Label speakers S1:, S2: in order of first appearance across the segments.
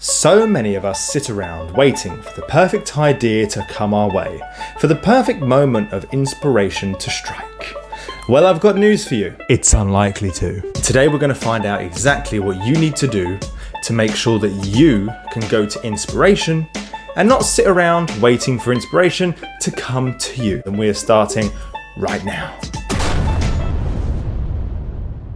S1: So many of us sit around waiting for the perfect idea to come our way, for the perfect moment of inspiration to strike. Well, I've got news for you. It's unlikely to. Today we're going to find out exactly what you need to do to make sure that you can go to inspiration and not sit around waiting for inspiration to come to you. And we're starting right now.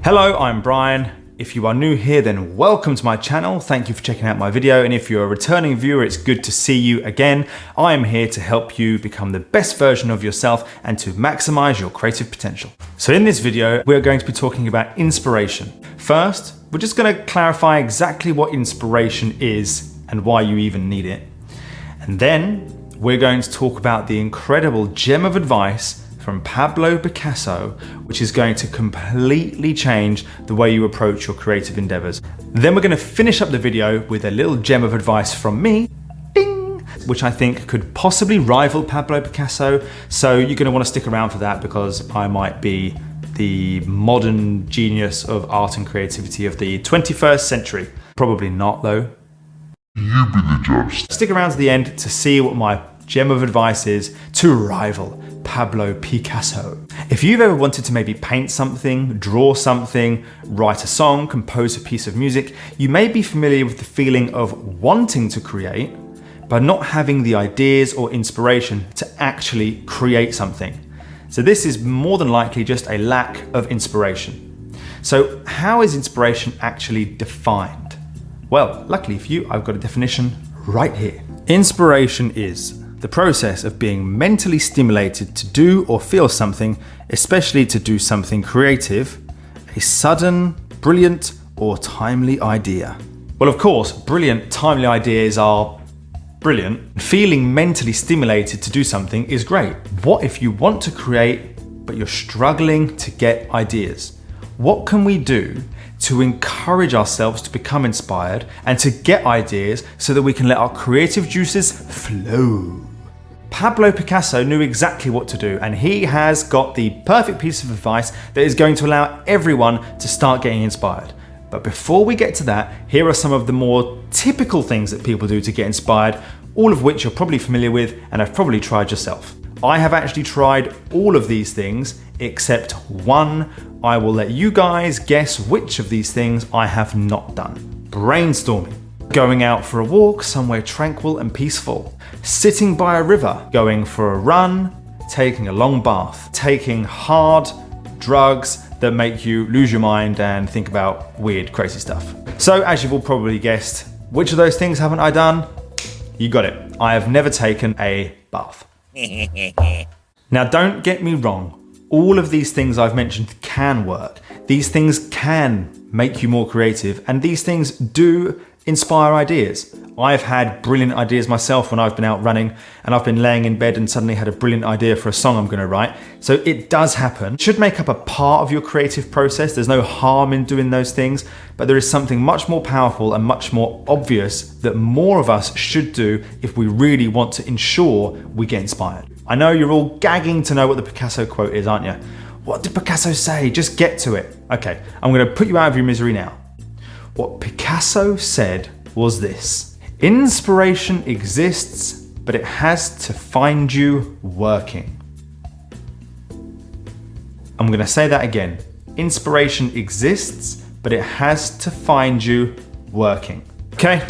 S1: Hello, I'm Brian. If you are new here, then welcome to my channel. Thank you for checking out my video. And if you're a returning viewer, it's good to see you again. I am here to help you become the best version of yourself and to maximize your creative potential. So in this video, we're going to be talking about inspiration. First, we're just going to clarify exactly what inspiration is and why you even need it. And then we're going to talk about the incredible gem of advice from Pablo Picasso, which is going to completely change the way you approach your creative endeavors. Then we're going to finish up the video with a little gem of advice from me, ding, which I think could possibly rival Pablo Picasso. So you're going to want to stick around for that because I might be the modern genius of art and creativity of the 21st century. Probably not though.
S2: You be the judge.
S1: Stick around to the end to see what my gem of advice is to rival Pablo Picasso. If you've ever wanted to maybe paint something, draw something, write a song, compose a piece of music, you may be familiar with the feeling of wanting to create, but not having the ideas or inspiration to actually create something. So this is more than likely just a lack of inspiration. So how is inspiration actually defined? Well, luckily for you, I've got a definition right here. Inspiration is the process of being mentally stimulated to do or feel something, especially to do something creative, a sudden, brilliant, or timely idea. Well, of course, brilliant, timely ideas are brilliant. Feeling mentally stimulated to do something is great. What if you want to create, but you're struggling to get ideas? What can we do to encourage ourselves to become inspired and to get ideas so that we can let our creative juices flow? Pablo Picasso knew exactly what to do, and he has got the perfect piece of advice that is going to allow everyone to start getting inspired. But before we get to that, here are some of the more typical things that people do to get inspired, all of which you're probably familiar with and have probably tried yourself. I have actually tried all of these things except one. I will let you guys guess which of these things I have not done. Brainstorming. Going out for a walk somewhere tranquil and peaceful. Sitting by a river. Going for a run. Taking a long bath. Taking hard drugs that make you lose your mind and think about weird, crazy stuff. So as you've all probably guessed, which of those things haven't I done? You got it. I have never taken a bath. Now don't get me wrong. All of these things I've mentioned can work. These things can make you more creative, and these things do inspire ideas. I've had brilliant ideas myself when I've been out running and I've been laying in bed and suddenly had a brilliant idea for a song I'm going to write. So it does happen. It should make up a part of your creative process. There's no harm in doing those things, but there is something much more powerful and much more obvious that more of us should do if we really want to ensure we get inspired. I know you're all gagging to know what the Picasso quote is, aren't you? What did Picasso say? Just get to it. Okay, I'm going to put you out of your misery now. What Picasso said was this: inspiration exists, but it has to find you working. I'm going to say that again. Inspiration exists, but it has to find you working. Okay?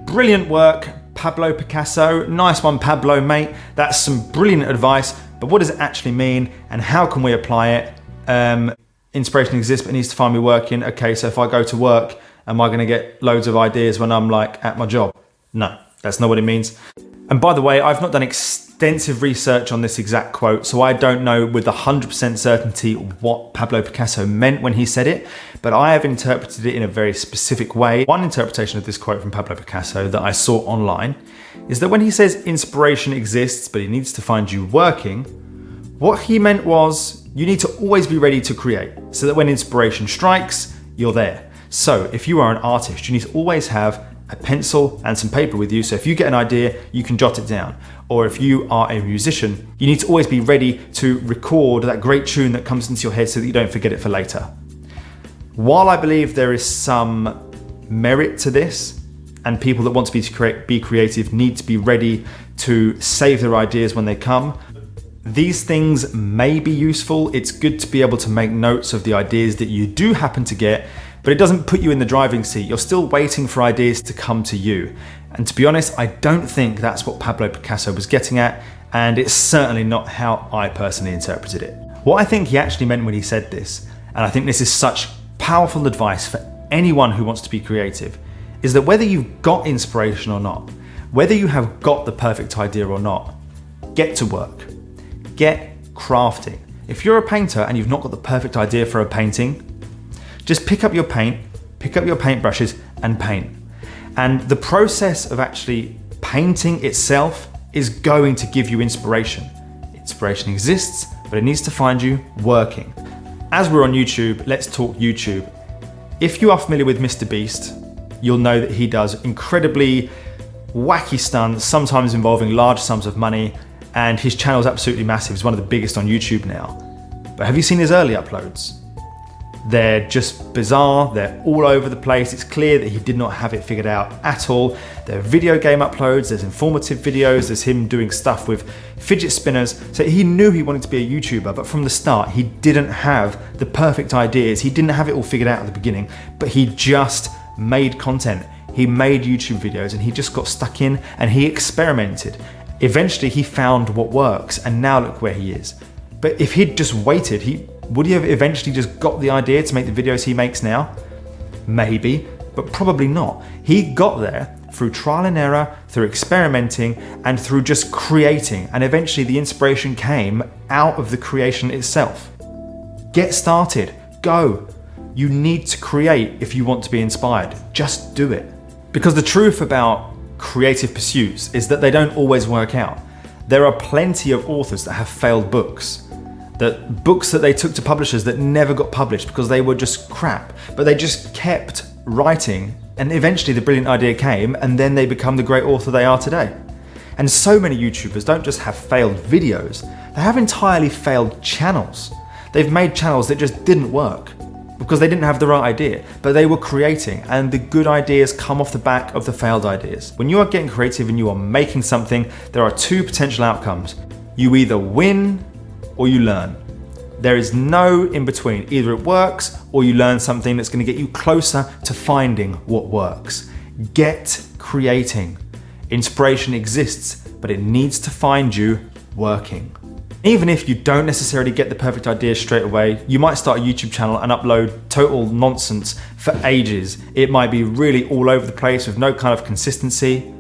S1: Brilliant work, Pablo Picasso. Nice one, Pablo, mate. That's some brilliant advice, but what does it actually mean and how can we apply it? Inspiration exists, but it needs to find me working. Okay, so if I go to work, am I going to get loads of ideas when I'm like at my job? No, that's not what it means. And by the way, I've not done extensive research on this exact quote, so I don't know with 100% certainty what Pablo Picasso meant when he said it, but I have interpreted it in a very specific way. One interpretation of this quote from Pablo Picasso that I saw online is that when he says inspiration exists, but it needs to find you working, what he meant was you need to always be ready to create so that when inspiration strikes, you're there. So if you are an artist, you need to always have a pencil and some paper with you. So if you get an idea, you can jot it down. Or if you are a musician, you need to always be ready to record that great tune that comes into your head so that you don't forget it for later. While I believe there is some merit to this, and people that want to be creative need to be ready to save their ideas when they come. These things may be useful. It's good to be able to make notes of the ideas that you do happen to get, but it doesn't put you in the driving seat. You're still waiting for ideas to come to you. And to be honest, I don't think that's what Pablo Picasso was getting at, and it's certainly not how I personally interpreted it. What I think he actually meant when he said this, and I think this is such powerful advice for anyone who wants to be creative, is that whether you've got inspiration or not, whether you have got the perfect idea or not, get to work. Get crafting. If you're a painter and you've not got the perfect idea for a painting, just pick up your paint, pick up your paintbrushes and paint. And the process of actually painting itself is going to give you inspiration. Inspiration exists, but it needs to find you working. As we're on YouTube, let's talk YouTube. If you are familiar with Mr. Beast, you'll know that he does incredibly wacky stunts, sometimes involving large sums of money, and his channel is absolutely massive. He's one of the biggest on YouTube now. But have you seen his early uploads? They're just bizarre, they're all over the place. It's clear that he did not have it figured out at all. There are video game uploads, there's informative videos, there's him doing stuff with fidget spinners. So he knew he wanted to be a YouTuber, but from the start, he didn't have the perfect ideas. He didn't have it all figured out at the beginning, but he just made content. He made YouTube videos and he just got stuck in and he experimented. Eventually he found what works, and now look where he is. But if he'd just waited, would he have eventually just got the idea to make the videos he makes now? Maybe, but probably not. He got there through trial and error, through experimenting, and through just creating, and eventually the inspiration came out of the creation itself. Get started, go. You need to create if you want to be inspired. Just do it. Because the truth about creative pursuits is that they don't always work out. There are plenty of authors that have failed books. Books that they took to publishers that never got published because they were just crap, but they just kept writing, and eventually the brilliant idea came, and then they become the great author they are today. And so many YouTubers don't just have failed videos, they have entirely failed channels. They've made channels that just didn't work because they didn't have the right idea, but they were creating, and the good ideas come off the back of the failed ideas. When you are getting creative and you are making something, there are two potential outcomes. You either win or you learn. There is no in between. Either it works or you learn something that's going to get you closer to finding what works. Get creating. Inspiration exists, but it needs to find you working. Even if you don't necessarily get the perfect idea straight away, you might start a YouTube channel and upload total nonsense for ages. It might be really all over the place with no kind of consistency,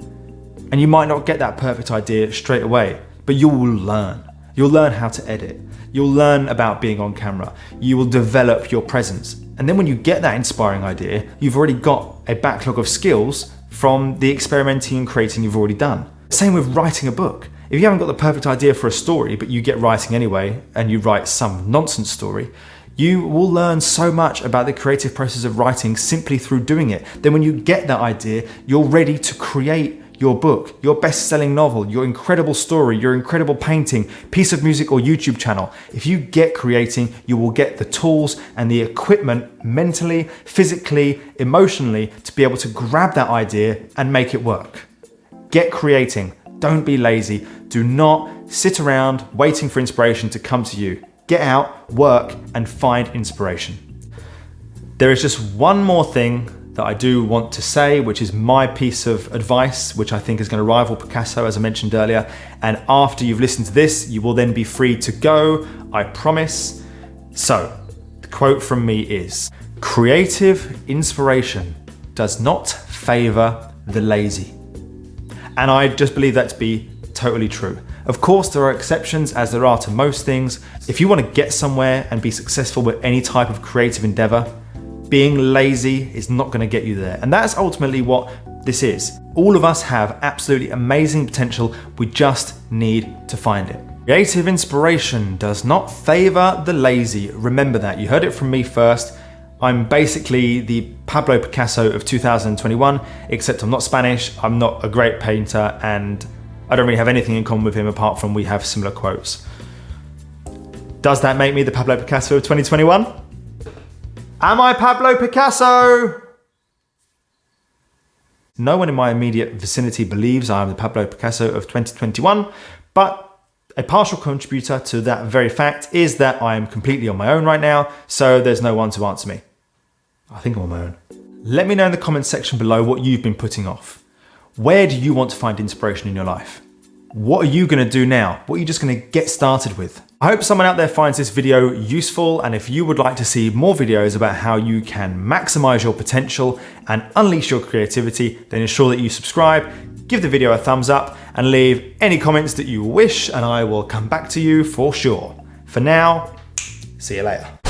S1: and you might not get that perfect idea straight away, but you will learn. You'll learn how to edit. You'll learn about being on camera. You will develop your presence. And then when you get that inspiring idea, you've already got a backlog of skills from the experimenting and creating you've already done. Same with writing a book. If you haven't got the perfect idea for a story, but you get writing anyway, and you write some nonsense story, you will learn so much about the creative process of writing simply through doing it. Then when you get that idea, you're ready to create your book, your best-selling novel, your incredible story, your incredible painting, piece of music or YouTube channel. If you get creating, you will get the tools and the equipment mentally, physically, emotionally to be able to grab that idea and make it work. Get creating. Don't be lazy. Do not sit around waiting for inspiration to come to you. Get out, work, and find inspiration. There is just one more thing that I do want to say, which is my piece of advice, which I think is going to rival Picasso, as I mentioned earlier. And after you've listened to this, you will then be free to go, I promise. So, the quote from me is, "Creative inspiration does not favor the lazy." And I just believe that to be totally true. Of course, there are exceptions, as there are to most things. If you want to get somewhere and be successful with any type of creative endeavor, being lazy is not going to get you there. And that's ultimately what this is. All of us have absolutely amazing potential. We just need to find it. Creative inspiration does not favor the lazy. Remember that. You heard it from me first. I'm basically the Pablo Picasso of 2021, except I'm not Spanish, I'm not a great painter, and I don't really have anything in common with him apart from we have similar quotes. Does that make me the Pablo Picasso of 2021? Am I Pablo Picasso? No one in my immediate vicinity believes I am the Pablo Picasso of 2021, but a partial contributor to that very fact is that I am completely on my own right now, so there's no one to answer me. I think I'm on my own. Let me know in the comments section below what you've been putting off. Where do you want to find inspiration in your life? What are you going to do now? What are you just going to get started with? I hope someone out there finds this video useful, and if you would like to see more videos about how you can maximize your potential and unleash your creativity, then ensure that you subscribe, give the video a thumbs up, and leave any comments that you wish, and I will come back to you for sure. For now, see you later.